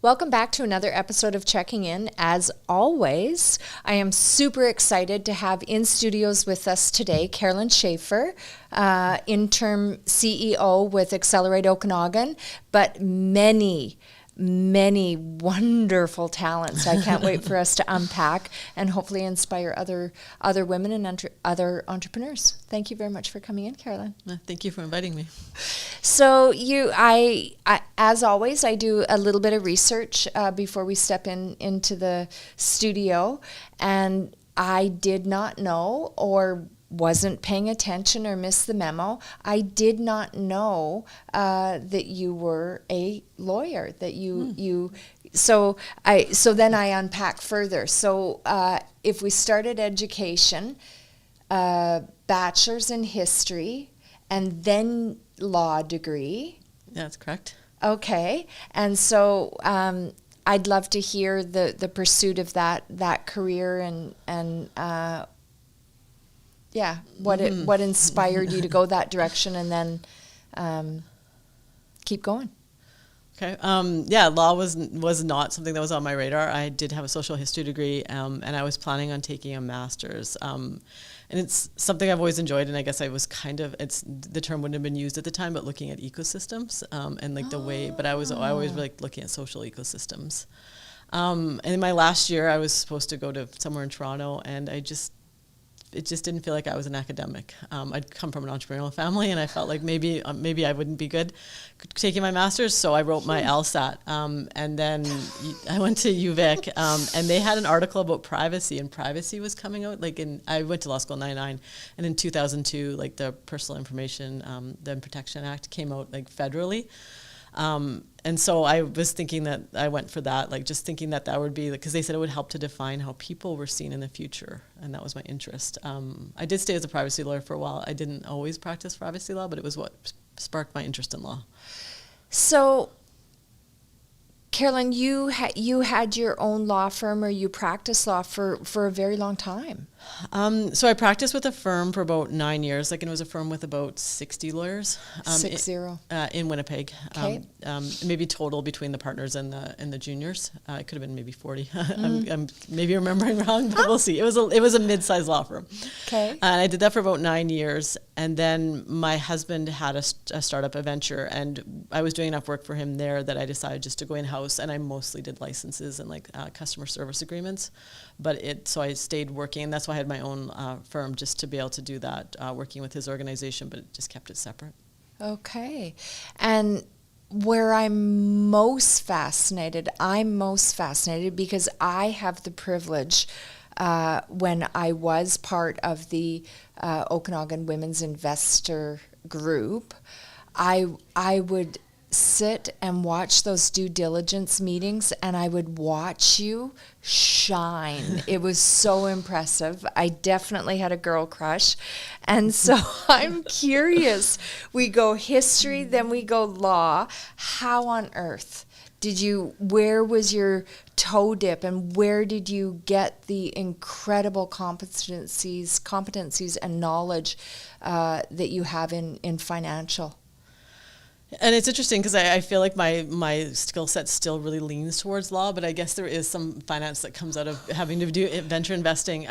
Welcome back to another episode of Cseking In. As always, I am super excited to have in studios with us today Carollynn Schafer, Interim CEO with Accelerate Okanagan, but many wonderful talents. I can't wait for us to unpack and hopefully inspire other women and other entrepreneurs. Thank you very much for coming in, Carollynn. Thank you for inviting me. So I as always, I do a little bit of research before we step into the studio, and I did not know or wasn't paying attention or missed the memo. I did not know that you were a lawyer, that you so then I unpack further. So if we started education, bachelor's in history and then law degree. Yeah, that's correct. Okay. And so I'd love to hear the pursuit of that career and what inspired you to go that direction and then keep going. Okay. Law was not something that was on my radar. I did have a social history degree, and I was planning on taking a master's. And it's something I've always enjoyed, and I guess I was the term wouldn't have been used at the time, but looking at ecosystems and like the way. But I always like looking at social ecosystems. And in my last year, I was supposed to go to somewhere in Toronto, and it just didn't feel like I was an academic. I'd come from an entrepreneurial family, and I felt like maybe I wouldn't be good taking my master's. So I wrote my LSAT, and then I went to UVic, and they had an article about privacy, and privacy was coming out. I went to law school in '99, and in 2002, like the Personal Information the Protection Act came out like federally. And so I was thinking that I went for that, like just thinking that would be, because they said it would help to define how people were seen in the future. And that was my interest. I did stay as a privacy lawyer for a while. I didn't always practice privacy law, but it was what sparked my interest in law. So, Carollynn, you had your own law firm, or you practiced law for a very long time. So I practiced with a firm for about 9 years. And it was a firm with about 60 lawyers. 60. In Winnipeg. Okay. Maybe total between the partners and the juniors. It could have been maybe 40. I'm maybe remembering wrong, but we'll see. It was a mid-sized law firm. Okay. And I did that for about 9 years. And then my husband had a startup, a venture, and I was doing enough work for him there that I decided just to go in-house, and I mostly did licenses and customer service agreements. So I stayed working, and that's why I had my own firm, just to be able to do that, working with his organization, but it just kept it separate. Okay. And where I'm most fascinated because I have the privilege, when I was part of the Okanagan Women's Investor Group, I would sit and watch those due diligence meetings, and I would watch you shine. It was so impressive. I definitely had a girl crush. And so I'm curious. We go history, then we go law. How on earth where was your toe dip, and where did you get the incredible competencies and knowledge that you have in financial? And it's interesting because I feel like my skill set still really leans towards law, but I guess there is some finance that comes out of having to do venture investing.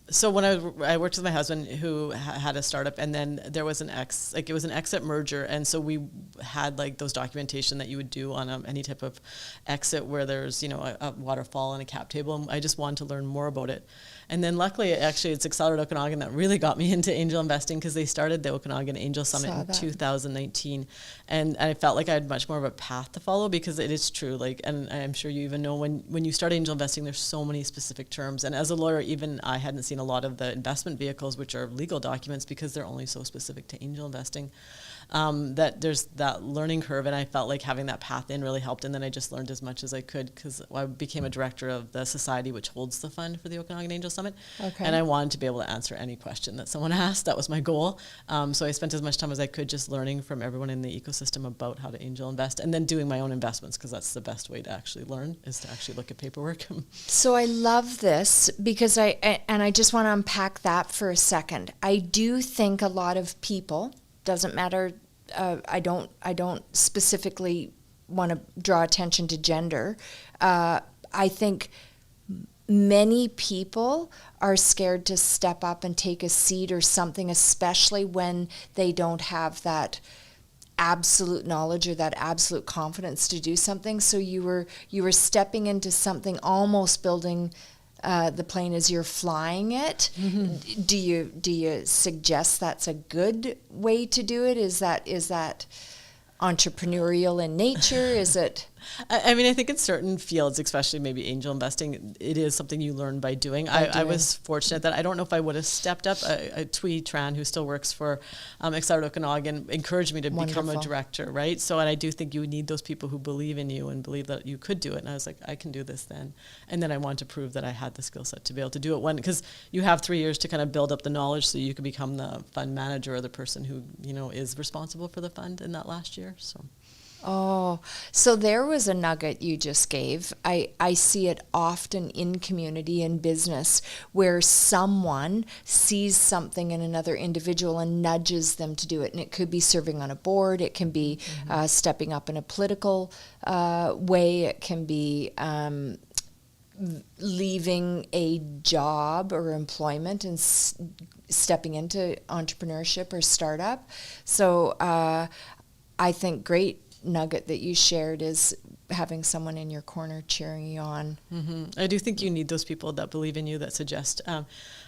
So when I worked with my husband, who had a startup, and then there was it was an exit merger, and so we had those documentation that you would do on any type of exit where there's a waterfall and a cap table, and I just wanted to learn more about it. And then luckily, actually, it's Accelerate Okanagan that really got me into angel investing, because they started the Okanagan Angel Summit in 2019. And I felt like I had much more of a path to follow, because it is true. And I'm sure you even know when you start angel investing, there's so many specific terms. And as a lawyer, even I hadn't seen a lot of the investment vehicles, which are legal documents, because they're only so specific to angel investing. That there's that learning curve, and I felt like having that path in really helped. And then I just learned as much as I could, because I became a director of the society which holds the fund for the Okanagan Angel Summit. Okay. And I wanted to be able to answer any question that someone asked. That was my goal. So I spent as much time as I could just learning from everyone in the ecosystem about how to angel invest, and then doing my own investments, because that's the best way to actually learn, is to actually look at paperwork. So I love this, because I just want to unpack that for a second. I do think a lot of people, doesn't matter, I don't specifically want to draw attention to gender. I think many people are scared to step up and take a seat or something, especially when they don't have that absolute knowledge or that absolute confidence to do something. So you were stepping into something, almost building the plane as you're flying it. Mm-hmm. Do you suggest that's a good way to do it? Is that entrepreneurial in nature? Is it? I mean, I think in certain fields, especially maybe angel investing, it is something you learn by doing. I was fortunate that I don't know if I would have stepped up. Twee Tran, who still works for Okanagan, encouraged me to become a director, right? So, and I do think you need those people who believe in you and believe that you could do it. And I was like, I can do this then. And then I wanted to prove that I had the skill set to be able to do it. Because you have 3 years to kind of build up the knowledge so you can become the fund manager or the person who, is responsible for the fund in that last year. So. Oh, so there was a nugget you just gave. I see it often in community and business where someone sees something in another individual and nudges them to do it. And it could be serving on a board. It can be stepping up in a political way. It can be leaving a job or employment and stepping into entrepreneurship or startup. So I think great nugget that you shared is having someone in your corner cheering you on. Mm-hmm. I do think you need those people that believe in you, that suggest.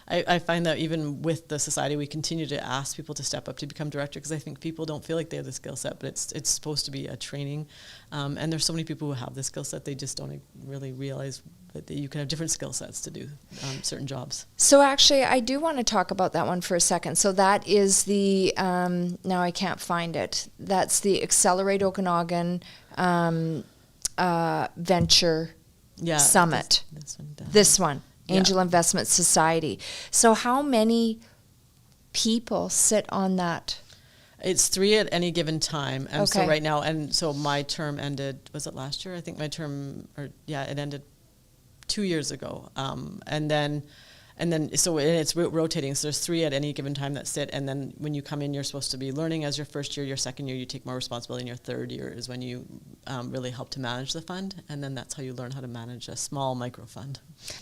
I find that even with the society, we continue to ask people to step up to become director, because I think people don't feel like they have the skill set, but it's supposed to be a training. And there's so many people who have the skill set, they just don't really realize that you can have different skill sets to do certain jobs. So actually, I do want to talk about that one for a second. So that is the, now I can't find it, that's the Accelerate Okanagan Venture Summit. This one, Angel Investment Society. So how many people sit on that? It's 3 at any given time. So right now, and so my term ended, was it last year? I think my term, it ended 2 years ago. And then it's rotating. So there's 3 at any given time that sit. And then when you come in, you're supposed to be learning as your first year. Your second year, you take more responsibility. And your third year is when you really help to manage the fund. And then that's how you learn how to manage a small micro fund.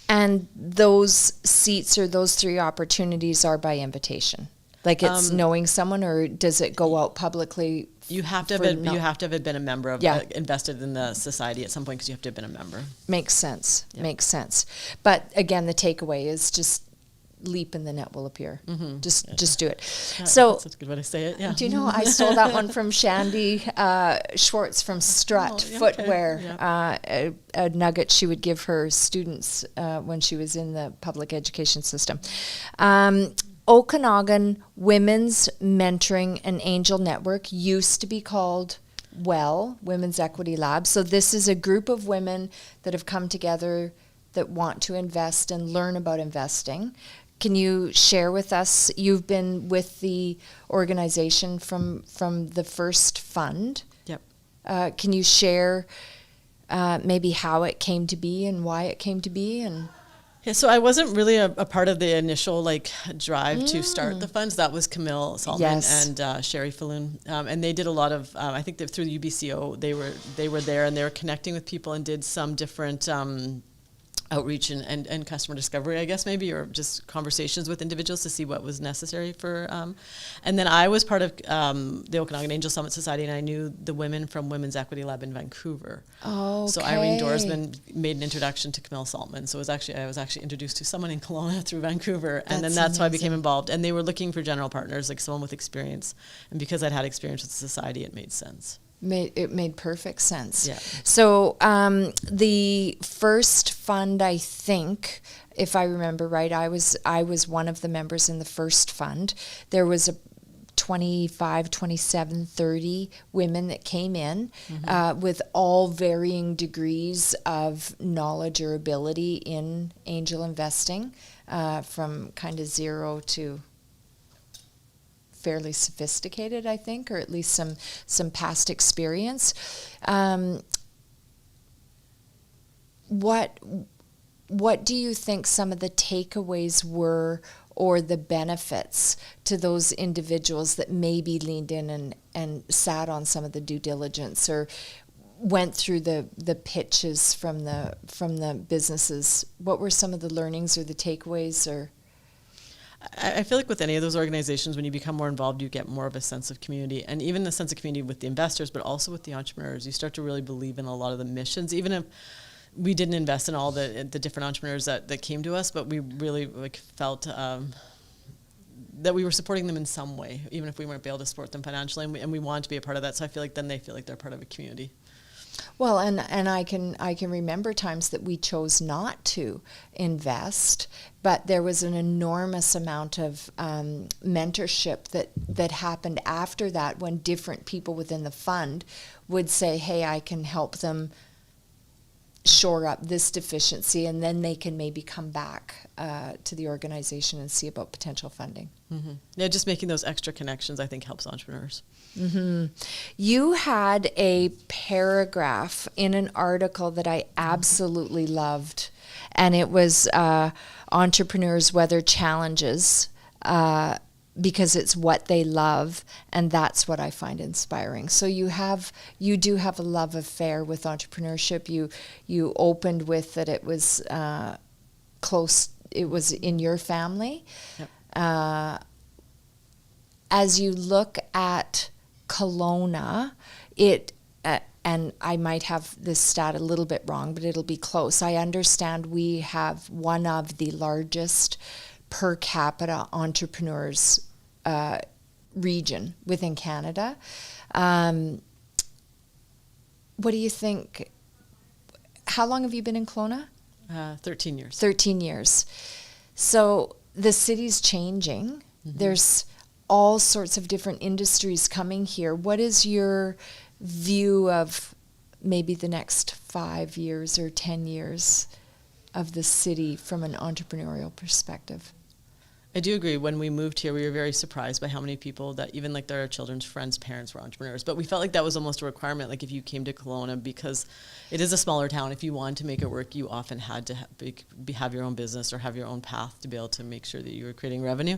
And those seats or those 3 opportunities are by invitation? Like it's knowing someone, or does it go out publicly? You have to have been a member of, invested in the society at some point, because you have to have been a member. Makes sense. Yep. Makes sense. But again, the takeaway is just leap and the net will appear. Mm-hmm. Just do it. So that's a good way to say it. Yeah. Do you know, I stole that one from Shandy Schwartz from Strut Footwear. Okay. A nugget she would give her students when she was in the public education system. Okanagan Women's Mentoring and Angel Network used to be called Women's Equity Lab. So this is a group of women that have come together that want to invest and learn about investing. Can you share with us, you've been with the organization from the first fund. Yep. Can you share maybe how it came to be and why it came to be? And yeah, so I wasn't really a part of the initial drive to start the funds. That was Camille Saltman and Sherry Falloon, and they did a lot of. I think that through the UBCO, they were there and they were connecting with people and did some different outreach and customer discovery, I guess maybe, or just conversations with individuals to see what was necessary for. And then I was part of the Okanagan Angel Summit Society, and I knew the women from Women's Equity Lab in Vancouver. Oh, okay. So Irene Dorsman made an introduction to Camille Saltman. So I was actually introduced to someone in Kelowna through Vancouver, and then that's how I became involved. And they were looking for general partners, like someone with experience. And because I'd had experience with the society, it made sense. It made perfect sense. Yeah. So the first fund, I think, if I remember right, I was one of the members in the first fund. There was a 25, 27, 30 women that came in with all varying degrees of knowledge or ability in angel investing, from kind of zero to fairly sophisticated, I think, or at least some past experience. What do you think some of the takeaways were, or the benefits to those individuals that maybe leaned in and sat on some of the due diligence? Or went through the pitches from the businesses, what were some of the learnings or the takeaways? Or I feel like with any of those organizations, when you become more involved, you get more of a sense of community, and even the sense of community with the investors, but also with the entrepreneurs. You start to really believe in a lot of the missions, even if we didn't invest in all the different entrepreneurs that came to us, but we really felt that we were supporting them in some way, even if we weren't able to support them financially, and we wanted to be a part of that. So I feel like then they feel like they're part of a community. Well, and I can remember times that we chose not to invest, but there was an enormous amount of mentorship that happened after that, when different people within the fund would say, hey, I can help them shore up this deficiency, and then they can maybe come back to the organization and see about potential funding. Mm-hmm. Yeah, just making those extra connections, I think, helps entrepreneurs. Mm-hmm. You had a paragraph in an article that I absolutely loved, and it was entrepreneurs weather challenges because it's what they love, and that's what I find inspiring. So you do have a love affair with entrepreneurship. You opened with that it was close. It was in your family. Yep. As you look at Kelowna, and I might have this stat a little bit wrong, but it'll be close. I understand we have one of the largest per capita entrepreneurs region within Canada. What do you think? How long have you been in Kelowna? 13 years. 13 years. So the city's changing. Mm-hmm. There's all sorts of different industries coming here. What is your view of maybe the next 5 years or 10 years of the city from an entrepreneurial perspective? I do agree. When we moved here, we were very surprised by how many people that even like their children's friends' parents were entrepreneurs. But we felt like that was almost a requirement, like if you came to Kelowna, because it is a smaller town. If you wanted to make it work, you often had to have your own business or have your own path to be able to make sure that you were creating revenue.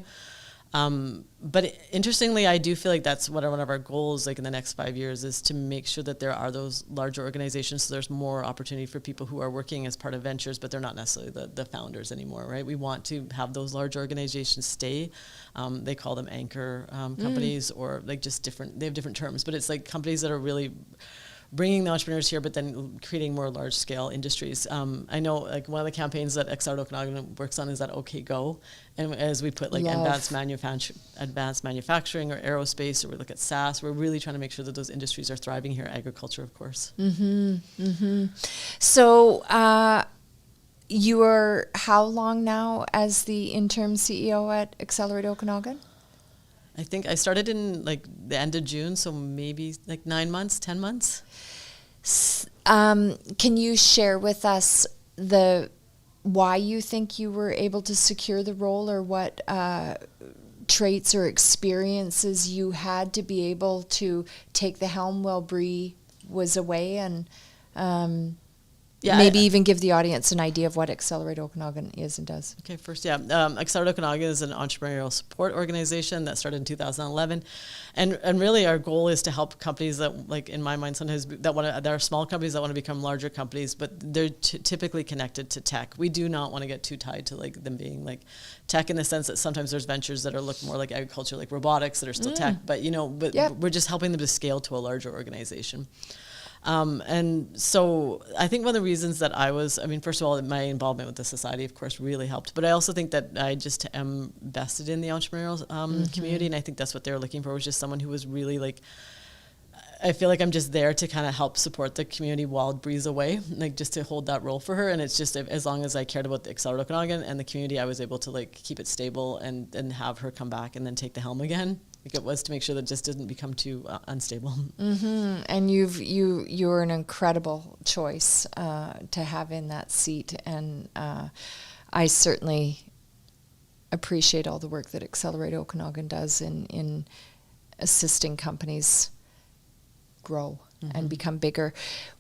But interestingly, I do feel like that's one of our goals, like in the next 5 years, is to make sure that there are those larger organizations, so there's more opportunity for people who are working as part of ventures, but they're not necessarily the founders anymore, right? We want to have those large organizations stay. They call them anchor companies, or like just different, they have different terms, but it's like companies that are really bringing the entrepreneurs here, but then creating more large-scale industries. I know, like one of the campaigns that Accelerate Okanagan works on is that OKGO, and as we put like advanced manufacturing or aerospace, or we look at SaaS, we're really trying to make sure that those industries are thriving here. Agriculture, of course. Mm-hmm. Mm-hmm. So you are how long now as the interim CEO at Accelerate Okanagan? I think I started in like the end of June, so maybe like 9 months, 10 months. Can you share with us why you think you were able to secure the role, or what traits or experiences you had to be able to take the helm while Bree was away, and maybe even give the audience an idea of what Accelerate Okanagan is and does? Okay, first, Accelerate Okanagan is an entrepreneurial support organization that started in 2011, and really our goal is to help companies that, like in my mind, sometimes there are small companies that want to become larger companies, but they're typically connected to tech. We do not want to get too tied to like them being like tech, in the sense that sometimes there's ventures that look more like agriculture, like robotics, that are still tech, but we're just helping them to scale to a larger organization. And so I think one of the reasons that first of all, my involvement with the society, of course, really helped. But I also think that I just am vested in the entrepreneurial community. And I think that's what they were looking for, was just someone who was really like, I feel like I'm just there to kind of help support the community while Bree's away, like just to hold that role for her. And it's just, as long as I cared about the Accelerate Okanagan and the community, I was able to like keep it stable and have her come back and then take the helm again. Like it was to make sure that it just didn't become too unstable. Mm-hmm. And you're an incredible choice to have in that seat, and I certainly appreciate all the work that Accelerate Okanagan does in assisting companies grow and become bigger.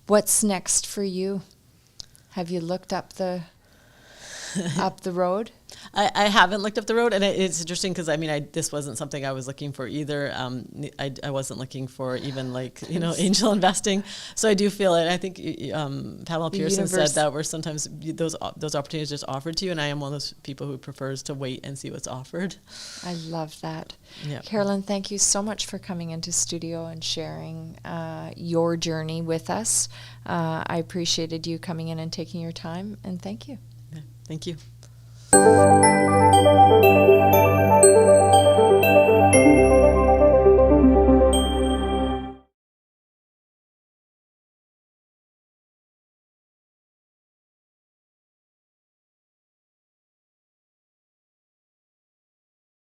What's next for you? Have you looked up up the road? I haven't looked up the road, and it's interesting because this wasn't something I was looking for either. I wasn't looking for even angel investing. So I do feel it. I think Pamela Pearson said that where sometimes those opportunities just offered to you, and I am one of those people who prefers to wait and see what's offered. I love that. Yeah. Carollynn, thank you so much for coming into studio and sharing your journey with us. I appreciated you coming in and taking your time, and thank you. Yeah, thank you.